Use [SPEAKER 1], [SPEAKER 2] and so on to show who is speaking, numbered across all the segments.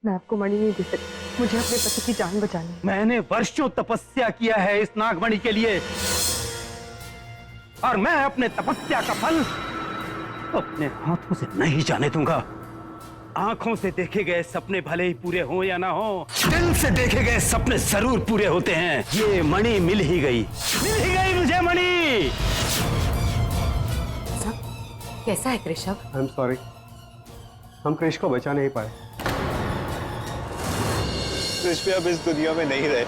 [SPEAKER 1] मैं आपको मणि नहीं दे सकती, मुझे अपने पति की जान बचानी है।
[SPEAKER 2] मैंने वर्षों तपस्या किया है इस नागमणि के लिए, और मैं अपने तपस्या का फल अपने हाथों से नहीं जाने दूंगा। आंखों से देखे गए सपने भले ही पूरे हों या ना हो, दिल से देखे गए सपने जरूर पूरे होते हैं। ये मणि मिल ही गई मुझे मणि।
[SPEAKER 1] कैसा है कृषभ?
[SPEAKER 3] आई एम सॉरी, हम क्रिश को बचा नहीं पाए।
[SPEAKER 4] क्रिश भी अब इस दुनिया में नहीं रहे।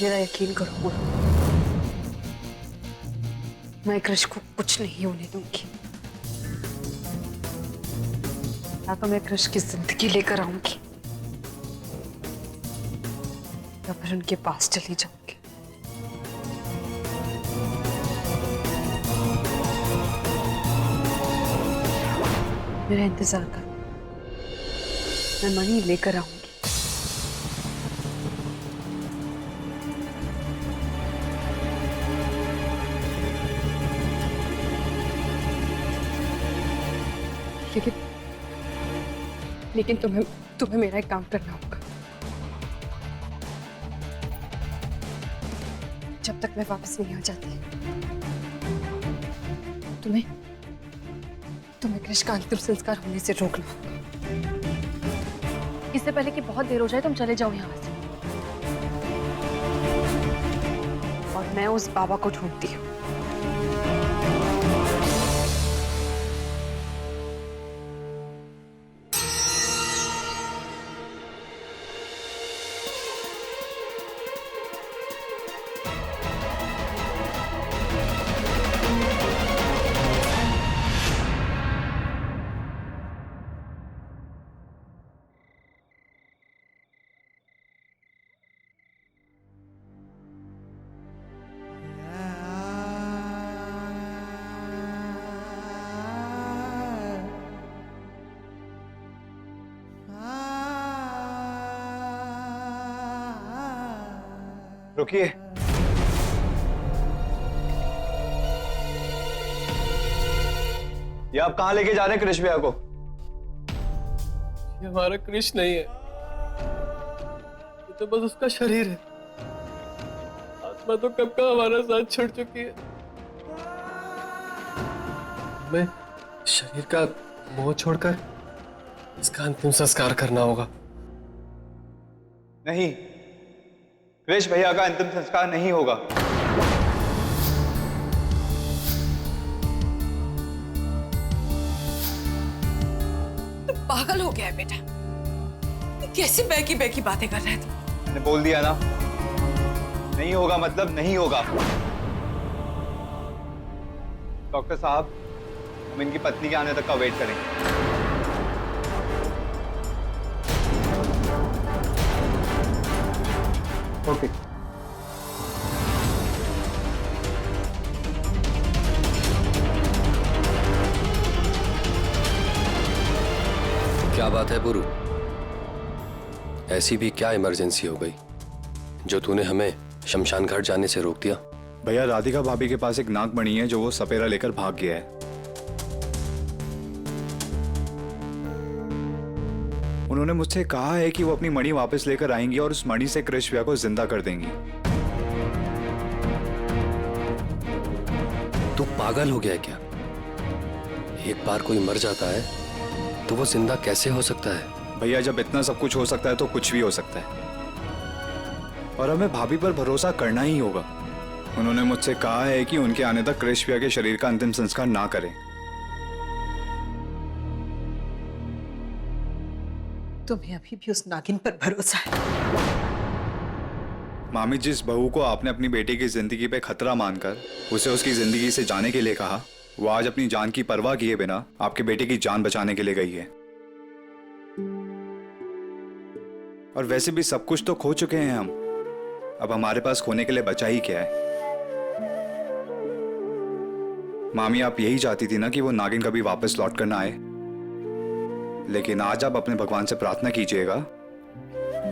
[SPEAKER 1] मेरा यकीन करो, मैं कृष को कुछ नहीं होने दूंगी। या तो मैं कृष की जिंदगी लेकर आऊंगी या फिर उनके पास चली जाऊंगी। मेरा इंतजार करो, मैं मणि लेकर आऊंगी। लेकिन लेकिन तुम्हें मेरा एक काम करना होगा। जब तक मैं वापस नहीं आ जाती, तुम्हें कृष का अंतिम संस्कार होने से रोकना होगा। इससे पहले कि बहुत देर हो जाए तुम चले जाओ यहाँ से। और मैं उस बाबा को ढूंढती हूँ।
[SPEAKER 4] रुकिए, ये आप कहां लेके जा रहे हैं कृष भैया को?
[SPEAKER 3] ये हमारा कृष नहीं है, ये तो बस उसका शरीर है। आत्मा तो कब का हमारा साथ छोड़ चुकी है। हमें शरीर का मोह छोड़कर इसका अंतिम संस्कार करना होगा।
[SPEAKER 4] नहीं, कृष भैया का अंतिम संस्कार नहीं होगा।
[SPEAKER 1] तो पागल हो गया है बेटा, कैसी बैकी बातें कर रहे हैं तुम?
[SPEAKER 4] मैंने बोल दिया ना, नहीं होगा मतलब नहीं होगा। डॉक्टर साहब, हम इनकी पत्नी के आने तक का वेट करेंगे।
[SPEAKER 3] ओके।
[SPEAKER 5] क्या बात है पुरु? ऐसी भी क्या इमरजेंसी हो गई जो तूने हमें शमशान घाट जाने से रोक दिया?
[SPEAKER 6] भैया, राधिका भाभी के पास एक नागमणि है जो वो सपेरा लेकर भाग गया है। उन्होंने मुझसे कहा है कि वो अपनी मणि वापस लेकर आएंगी और उस मणि से कृष भैया को जिंदा कर देंगी।
[SPEAKER 5] तू पागल हो गया है क्या? एक बार कोई मर जाता है तो वो जिंदा कैसे हो सकता है?
[SPEAKER 6] भैया, जब इतना सब कुछ हो सकता है तो कुछ भी हो सकता है, और हमें भाभी पर भरोसा करना ही होगा। उन्होंने मुझसे कहा है कि उनके आने तक कृष भैया के शरीर का अंतिम संस्कार ना करें।
[SPEAKER 1] तुम्हें अभी भी उस नागिन पर भरोसा है?
[SPEAKER 6] मामी, जिस बहू को आपने अपनी बेटी की जिंदगी पे खतरा मानकर उसे उसकी जिंदगी से जाने के लिए कहा, वो आज अपनी जान की परवाह किए बिना आपके बेटे की जान बचाने के लिए गई है। और वैसे भी सब कुछ तो खो चुके हैं हम। अब हमारे पास खोने के लिए बचा ही क्या है? मामी, आप यही चाहती थी ना कि वो नागिन कभी वापस लौट कर ना आए। लेकिन आज आप अपने भगवान से प्रार्थना कीजिएगा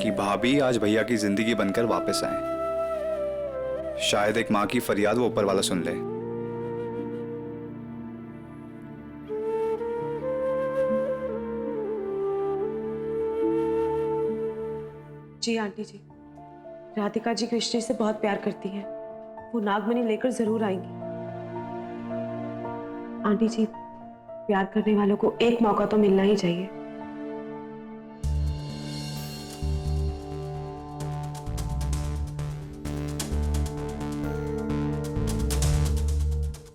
[SPEAKER 6] कि भाभी आज भैया की जिंदगी बनकर वापस आए। शायद एक माँ की फरियाद वो ऊपर वाला सुन ले।
[SPEAKER 7] जी आंटी जी, राधिका जी कृष्ण से बहुत प्यार करती हैं। वो नागमणि लेकर जरूर आएंगी। आंटी जी, प्यार करने वालों को एक मौका तो मिलना ही चाहिए।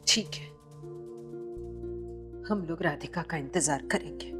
[SPEAKER 8] ठीक है, हम लोग राधिका का इंतजार करेंगे।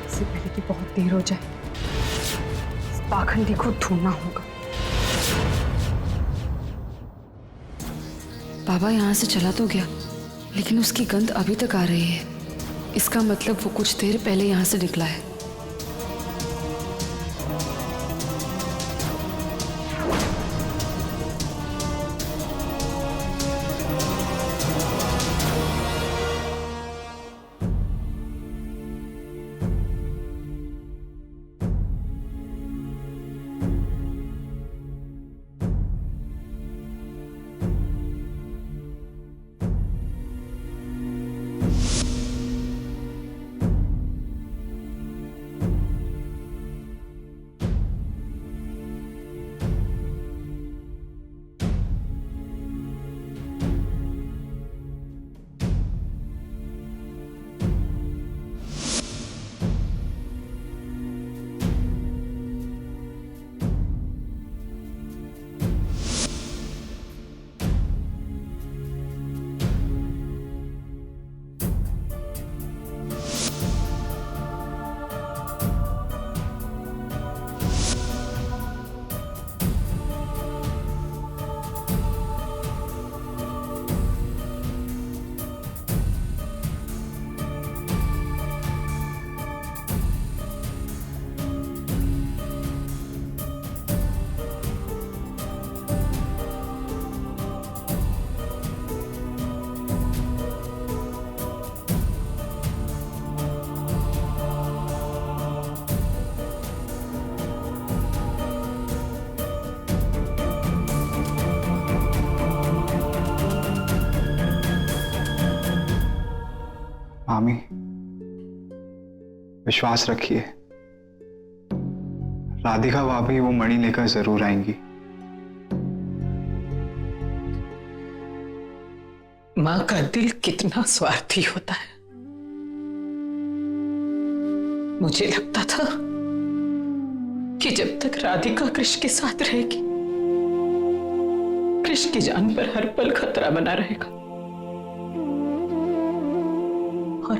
[SPEAKER 7] इससे पहले कि बहुत देर हो जाए, इस पाखंडी को ढूंढना होगा।
[SPEAKER 9] बाबा यहाँ से चला तो गया, लेकिन उसकी गंध अभी तक आ रही है। इसका मतलब वो कुछ देर पहले यहाँ से निकला है।
[SPEAKER 6] मामी, विश्वास रखिए, राधिका भाभी वो मणि लेकर जरूर आएंगी।
[SPEAKER 8] माँ का दिल कितना स्वार्थी होता है। मुझे लगता था कि जब तक राधिका कृष्ण के साथ रहेगी, कृष्ण की जान पर हर पल खतरा बना रहेगा। और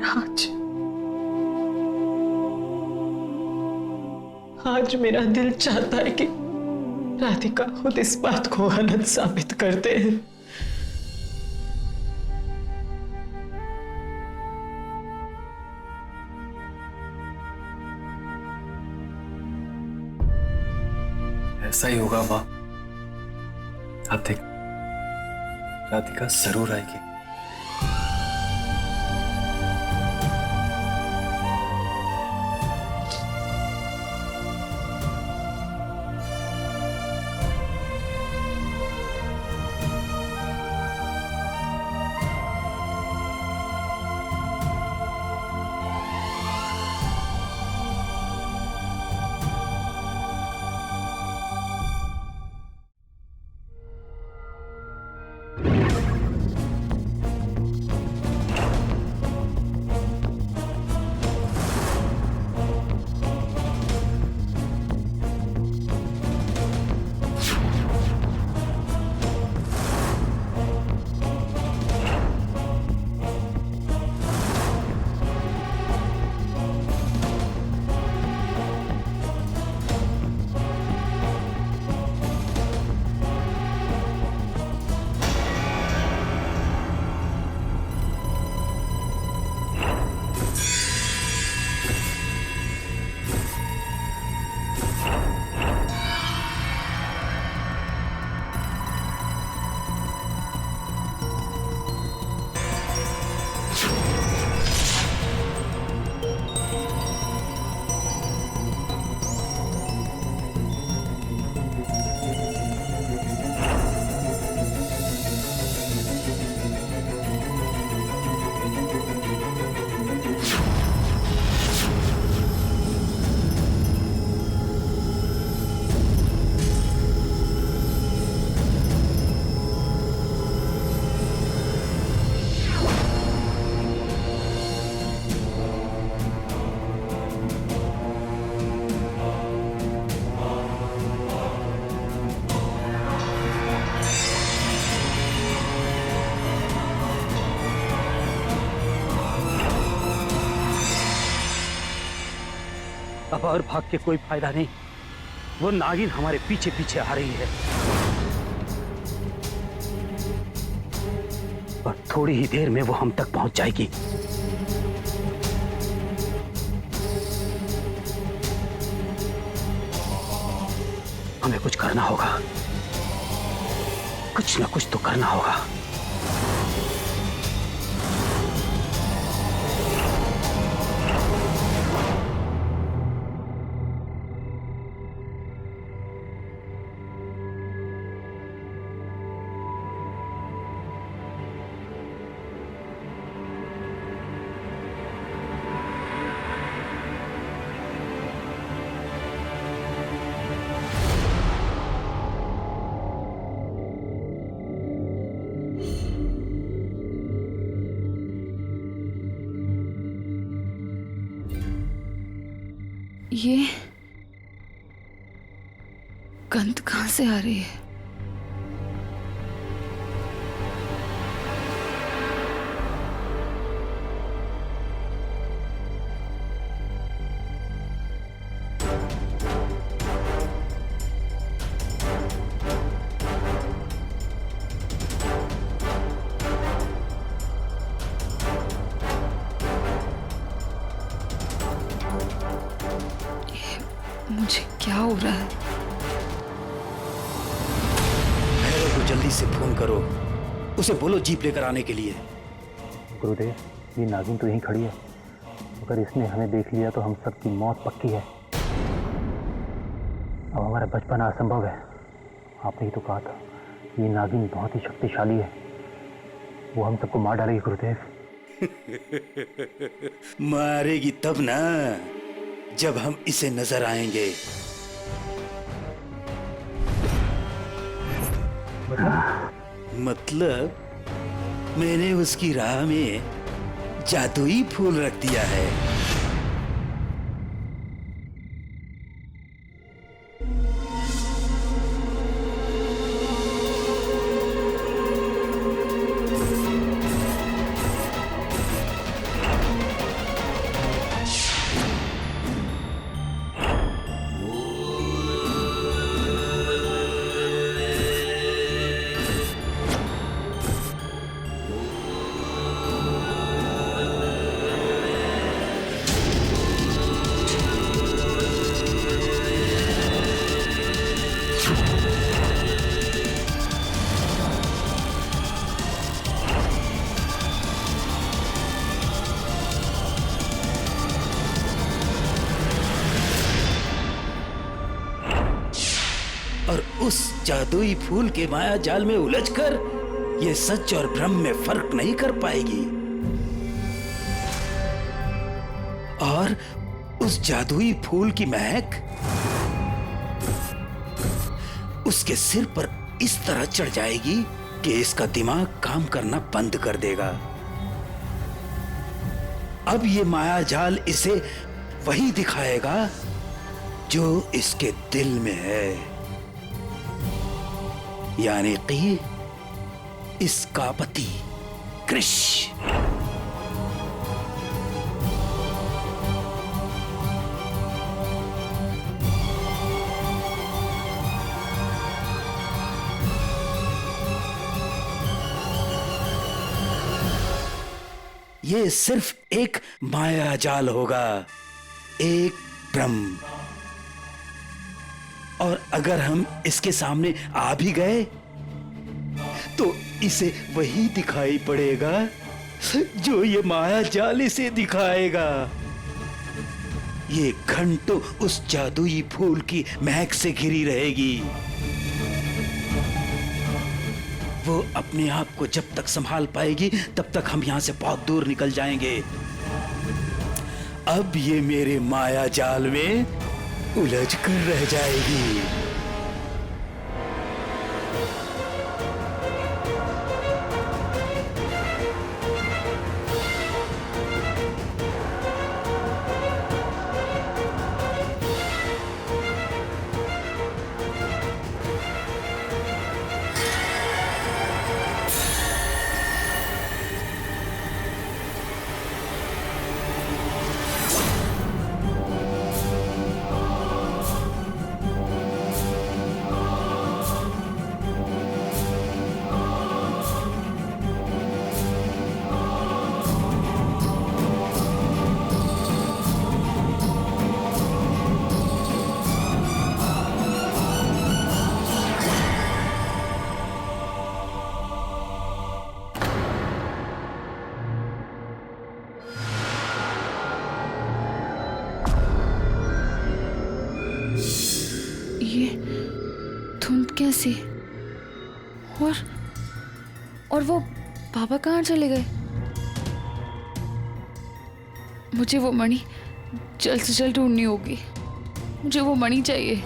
[SPEAKER 8] आज मेरा दिल चाहता है कि राधिका खुद इस बात को गलत साबित कर दे।
[SPEAKER 3] ऐसा ही होगा माँ।
[SPEAKER 5] आप देख, राधिका जरूर आएगी।
[SPEAKER 2] अब और भाग के कोई फायदा नहीं, वो नागिन हमारे पीछे पीछे आ रही है और थोड़ी ही देर में वो हम तक पहुंच जाएगी। हमें कुछ करना होगा, कुछ ना कुछ तो करना होगा।
[SPEAKER 9] ये गंध कहां से आ रही है? मुझे क्या हो रहा है?
[SPEAKER 2] भैरव को जल्दी से फोन करो, उसे बोलो जीप लेकर आने के लिए।
[SPEAKER 10] गुरुदेव, ये नागिन तो यहीं खड़ी है। अगर इसने हमें देख लिया तो हम सबकी मौत पक्की है। अब हमारा बचपना असंभव है। आपने ही तो कहा था ये नागिन बहुत ही शक्तिशाली है, वो हम सबको मार डालेगी गुरुदेव।
[SPEAKER 2] मारेगी तब ना, जब हम इसे नजर आएंगे। मतलब मैंने उसकी राह में जादुई फूल रख दिया है। उस जादुई फूल के माया जाल में उलझकर ये सच और भ्रम में फर्क नहीं कर पाएगी। और उस जादुई फूल की महक उसके सिर पर इस तरह चढ़ जाएगी कि इसका दिमाग काम करना बंद कर देगा। अब ये माया जाल इसे वही दिखाएगा जो इसके दिल में है, यानी कि इसका पति कृष। ये सिर्फ एक माया जाल होगा, एक भ्रम। और अगर हम इसके सामने आ भी गए तो इसे वही दिखाई पड़ेगा जो ये माया जाल इसे दिखाएगा। ये घंटों उस जादुई फूल की महक से घिरी रहेगी। वो अपने आप को जब तक संभाल पाएगी तब तक हम यहां से बहुत दूर निकल जाएंगे। अब ये मेरे माया जाल में उलझ कर रह जाएगी।
[SPEAKER 9] ये धुंध कैसी? और वो पापा कहाँ चले गए? मुझे वो मणि जल्द से जल्द ढूंढनी होगी। मुझे वो मणि चाहिए।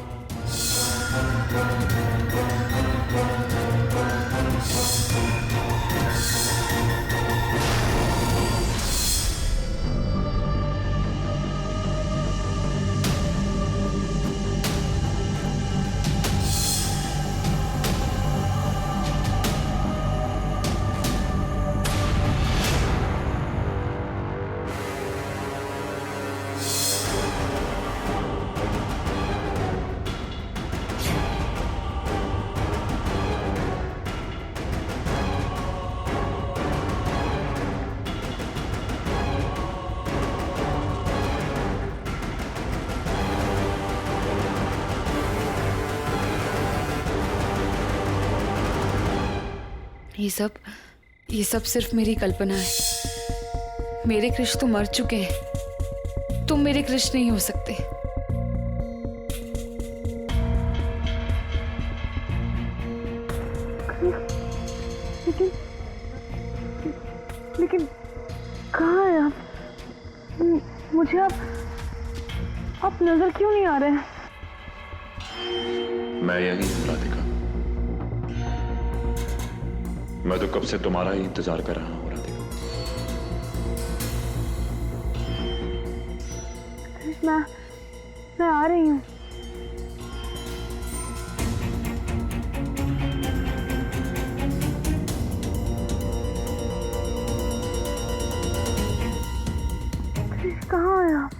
[SPEAKER 9] ये सब सिर्फ मेरी कल्पना है। मेरे कृष्ण तो मर चुके हैं। तुम मेरे कृष्ण नहीं हो सकते।
[SPEAKER 7] लेकिन कहाँ है आप? मुझे आप नजर क्यों नहीं आ रहे हैं?
[SPEAKER 11] मैं यही हूँ राधिका। मैं तो कब से तुम्हारा ही इंतजार कर रहा हूँ राधिका।
[SPEAKER 7] मैं आ रही हूँ। कहाँ है आप?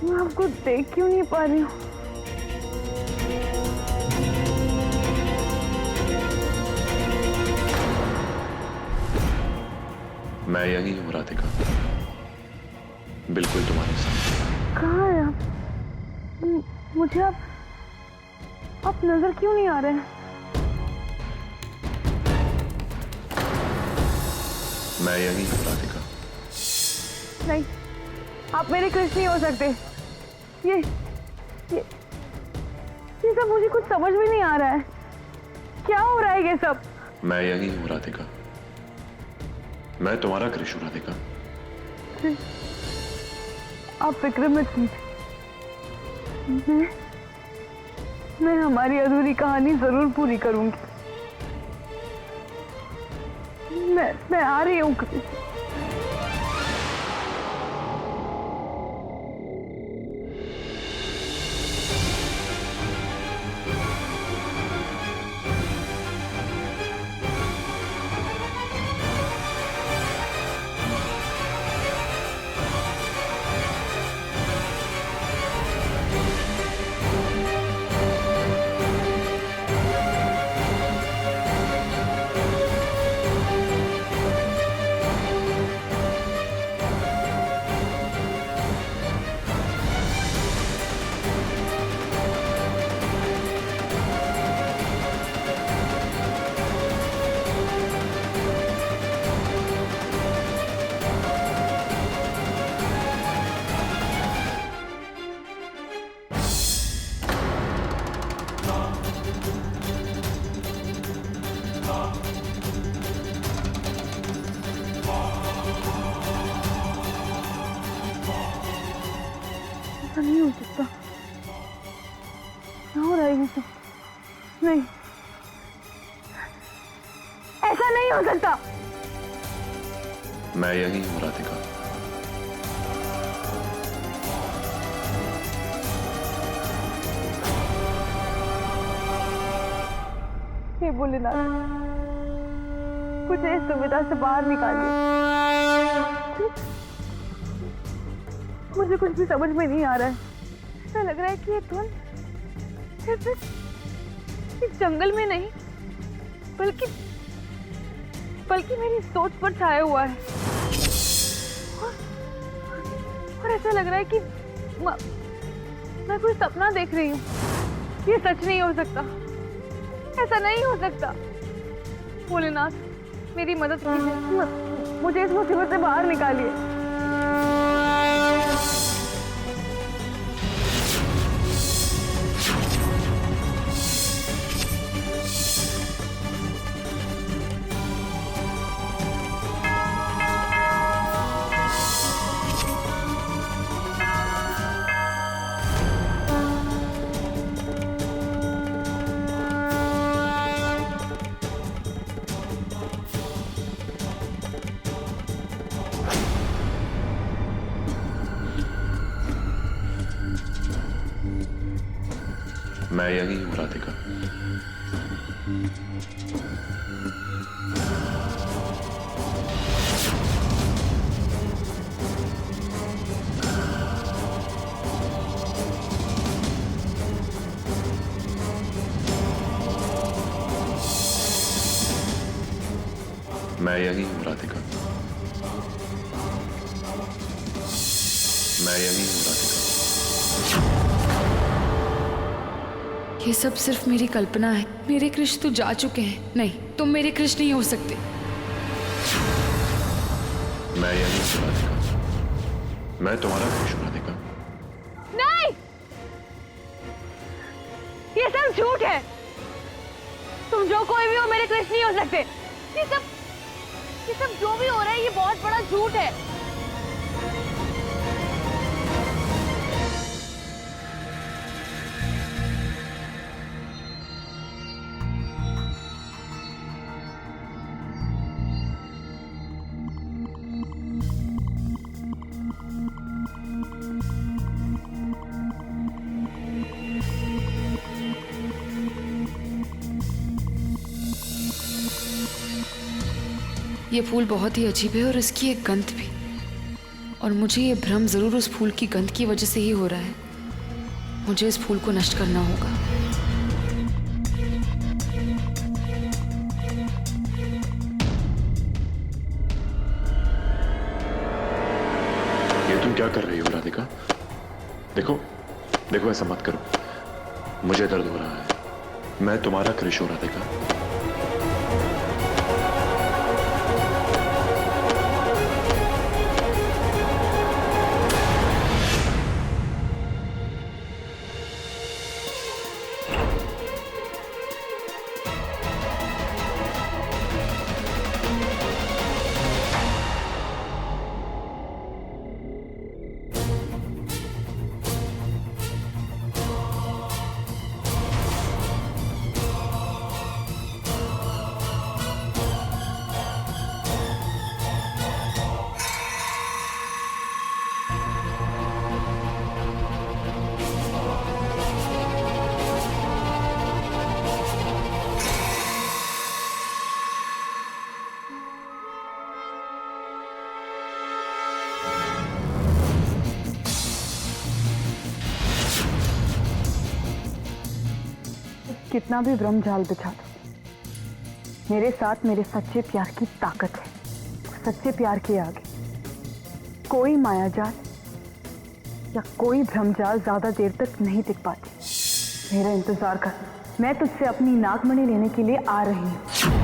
[SPEAKER 7] मैं आपको देख क्यों नहीं पा रही हूँ?
[SPEAKER 11] मैं यही हूँ राधिका, बिल्कुल तुम्हारे साथ।
[SPEAKER 7] कहाँ है आप? मुझे आप नजर क्यों नहीं आ रहे हैं?
[SPEAKER 11] मैं यही हूँ राधिका।
[SPEAKER 7] नहीं, आप मेरे कृष्ण नहीं हो सकते।
[SPEAKER 9] ये सब मुझे कुछ समझ में नहीं आ रहा है। क्या हो रहा है ये सब?
[SPEAKER 11] मैं यही हूँ राधिका, मैं तुम्हारा कृष हूँ राधिका।
[SPEAKER 9] आप फिक्र मत कीजिए, मैं हमारी अधूरी कहानी जरूर पूरी करूंगी। मैं आ रही हूँ कृष। ऐसा नहीं हो सकता। क्या हो रहा है ये सब? नहीं, ऐसा नहीं हो सकता।
[SPEAKER 11] मैं यही हूँ राधिका।
[SPEAKER 9] हे भोलेनाथ, मुझे इस दुविधा से बाहर निकालिए। मुझे कुछ भी समझ में नहीं आ रहा है। ऐसा लग रहा है कि ये धुन सिर्फ इस जंगल में नहीं, बल्कि मेरी सोच पर छाया हुआ है। और ऐसा लग रहा है कि मैं कोई सपना देख रही हूँ। ये सच नहीं हो सकता, ऐसा नहीं हो सकता। भोलेनाथ, मेरी मदद कीजिए, मुझे इस मुसीबत से बाहर निकालिए।
[SPEAKER 11] मैं यही हूँ राधिका। मैं यही हूँ राधिका। मैं यही हूँ राधिका।
[SPEAKER 9] ये सब सिर्फ मेरी कल्पना है। मेरे कृष्ण तो जा चुके हैं। नहीं, तुम मेरे कृष्ण नहीं हो सकते।
[SPEAKER 11] मैं यही हूँ राधिका। मैं तुम्हारा कृष हूँ राधिका।
[SPEAKER 9] नहीं, ये सब झूठ है। तुम जो कोई भी हो, मेरे कृष्ण नहीं हो सकते। ये सब जो भी हो रहा है, ये बहुत बड़ा झूठ है। ये फूल बहुत ही अजीब है और इसकी एक गंध भी। और मुझे ये भ्रम जरूर उस फूल की गंध की वजह से ही हो रहा है। मुझे इस फूल को नष्ट करना होगा।
[SPEAKER 11] ये तुम क्या कर रही हो राधिका? देखो देखो, ऐसा मत करो। मुझे दर्द हो रहा है। मैं तुम्हारा कृष हूँ राधिका।
[SPEAKER 9] कितना भी ब्रह्मजाल बिछा दो, मेरे साथ मेरे सच्चे प्यार की ताकत है। सच्चे प्यार के आगे कोई मायाजाल या कोई भ्रमजाल ज्यादा देर तक नहीं टिक पाती। मेरा इंतजार कर, मैं तुझसे अपनी नागमणि लेने के लिए आ रही हूँ।